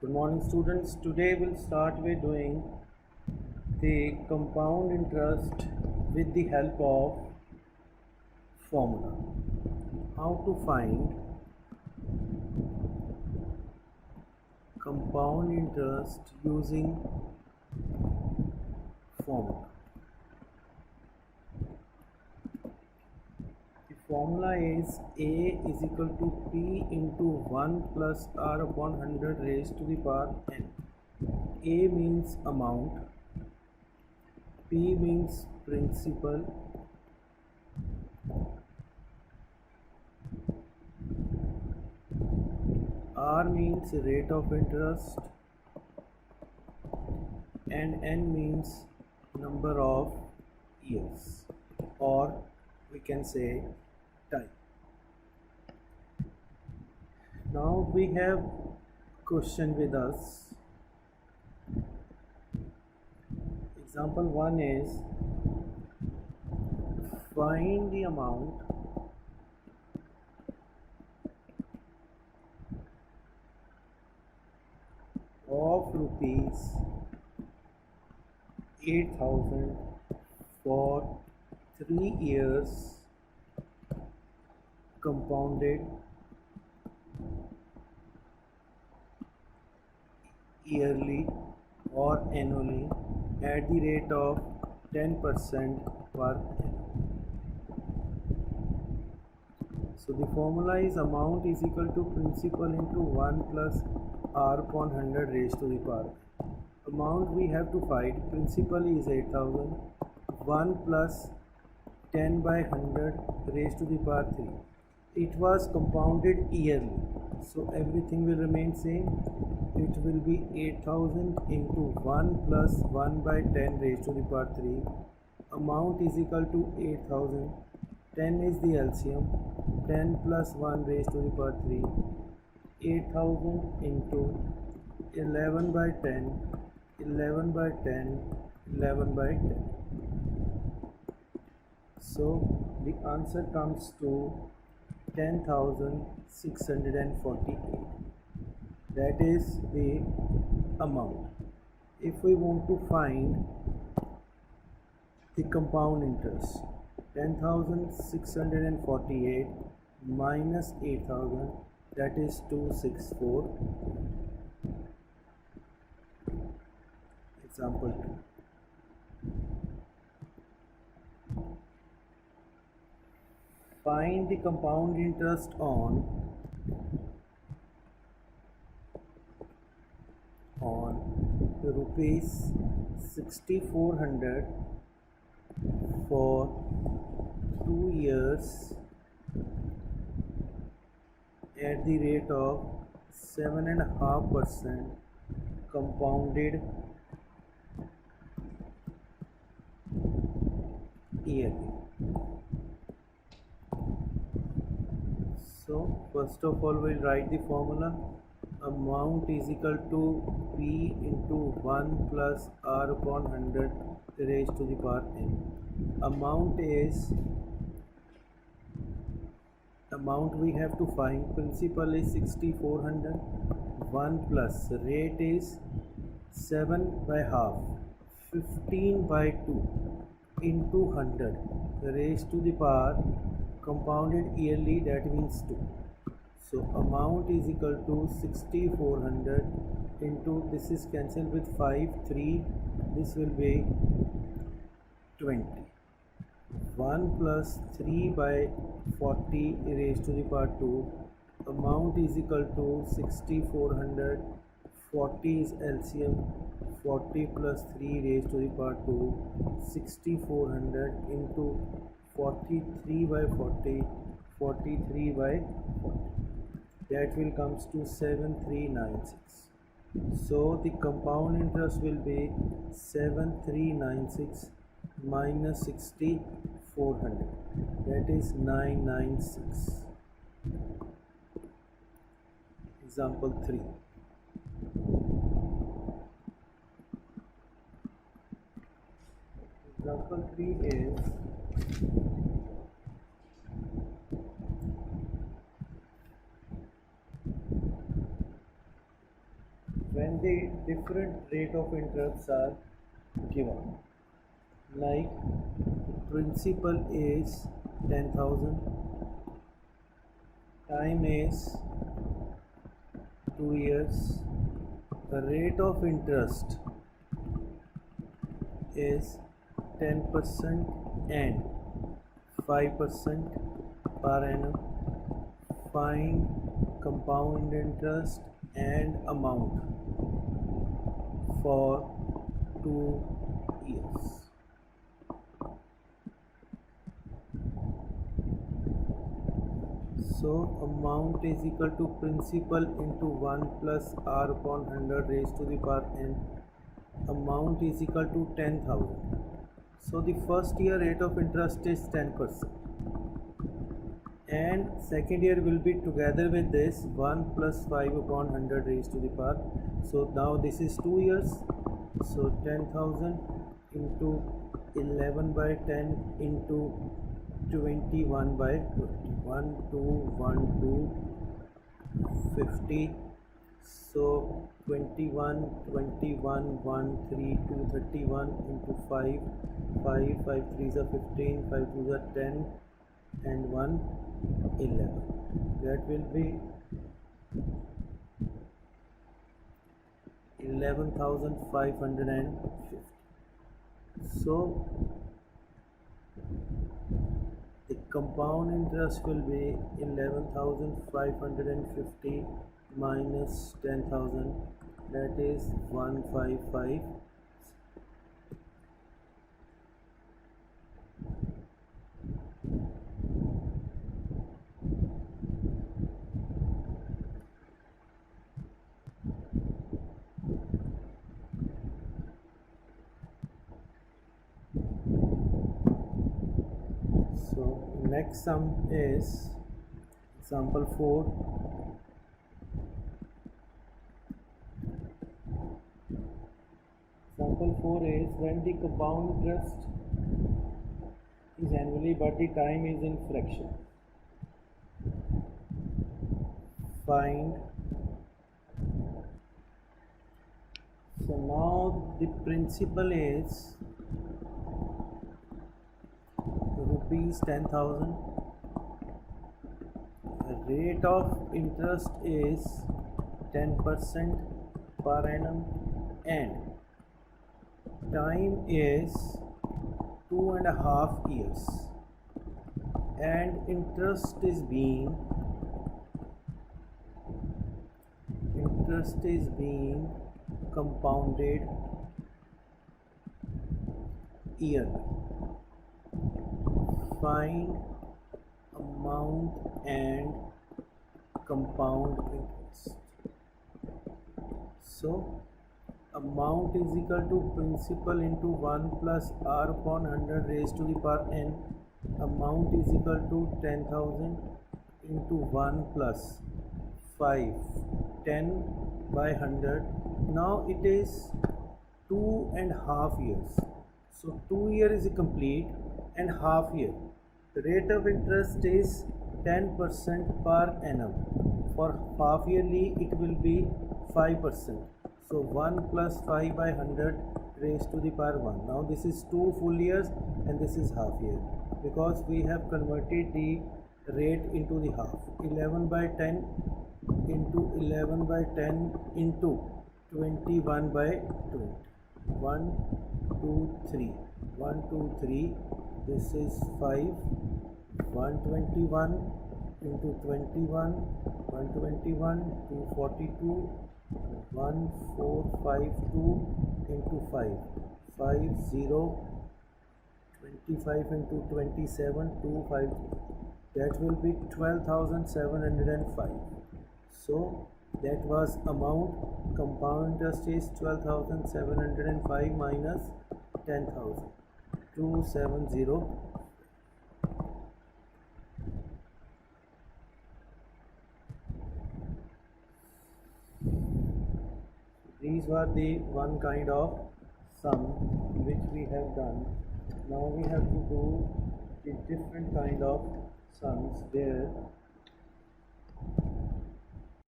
Good morning, students. Today we'll start with doing the compound interest with the help of formula. How to find compound interest using formula. The formula is A is equal to P into 1 plus R upon 100 raised to the power n. A means amount, P means principal, R means rate of interest, and N means number of years, or we can say time. Now we have question with us. Example 1 is find the amount of rupees 8,000 for 3 years compounded yearly or annually at the rate of 10% per annum. So the formula is amount is equal to principal into 1 plus R upon 100 raised to the power. Amount we have to find, principal is 8,000, 1 plus 10 by 100 raised to the power 3. It was compounded yearly, so everything will remain same. It will be 8,000 into 1 plus 1 by 10 raised to the power 3. Amount is equal to 8,000. 10 is the LCM. 10 plus 1 raised to the power 3. 8,000 into 11 by 10, 11 by 10, 11 by 10. So the answer comes to 10,648. That is the amount. If we want to find the compound interest, 10,648 minus 8,000, that is 264. Example 2. Find the compound interest on rupees 6,400 for 2 years at the rate of 7.5% compounded yearly. So first of all we'll write the formula. Amount is equal to P into 1 plus R upon 100 raised to the power n. Amount we have to find, principal is 6,400, 1 plus rate is 7 by half, 15 by 2 into 100 raised to the power compounded yearly, that means 2. So amount is equal to 6,400 into, this is cancelled with 5, 3, this will be 20. 1 plus 3 by 40 raised to the power 2. Amount is equal to 6,400, 40 is LCM, 40 plus 3 raised to the power 2, 6,400 into 43 by 40, 43 by 40. That will comes to 7,396. So the compound interest will be 7,396 minus 6,400, that is 996. Example 3. Example 3 is when the different rate of interest are given, like principal is 10,000, time is 2 years, the rate of interest is 10% and 5% per annum. Find compound interest and amount for 2 years. So amount is equal to principal into 1 plus r upon 100 raised to the power n. Amount is equal to 10,000. So the first year rate of interest is 10%. And second year will be together with this 1 plus 5 upon 100 raised to the power. So now this is 2 years. So 10,000 into 11 by 10 into 21 by 20. 1, 2, 1, 2, 50. So 21, 21, 1, 3, 2, 31 into 5. 5, 5, 3s are 15, 5, 2s are 10, and 1, 11. That will be 11,550. So the compound interest will be 11,550 minus 10,000, that is 155. So next sum is example 4. Example 4 is when the compound interest is annually but the time is in fraction. Find. So now the principal is rupees 10,000. Rate of interest is 10% per annum and time is 2.5 years, and interest is being compounded yearly. Find amount and compound interest. So amount is equal to principal into 1 plus r upon 100 raised to the power n. Amount is equal to 10,000 into 1 plus 5, 10 by 100. Now it is 2.5 years. So 2 years is complete and half year. The rate of interest is 10% per annum. For half yearly it will be 5%. So 1 plus 5 by 100 raised to the power 1. Now this is 2 full years and this is half year, because we have converted the rate into the half. 11 by 10 into 11 by 10 into 21 by 20. 1, 2, 3. 1, 2, 3. This is 5. 121 into 21. 121, 242. 1452 into 5. 50. 25 into 27. 253. That will be 12,705. So that was amount. Compound interest is 12,705 minus 10,000. 270. These were the one kind of sum which we have done. Now we have to do the different kind of sums where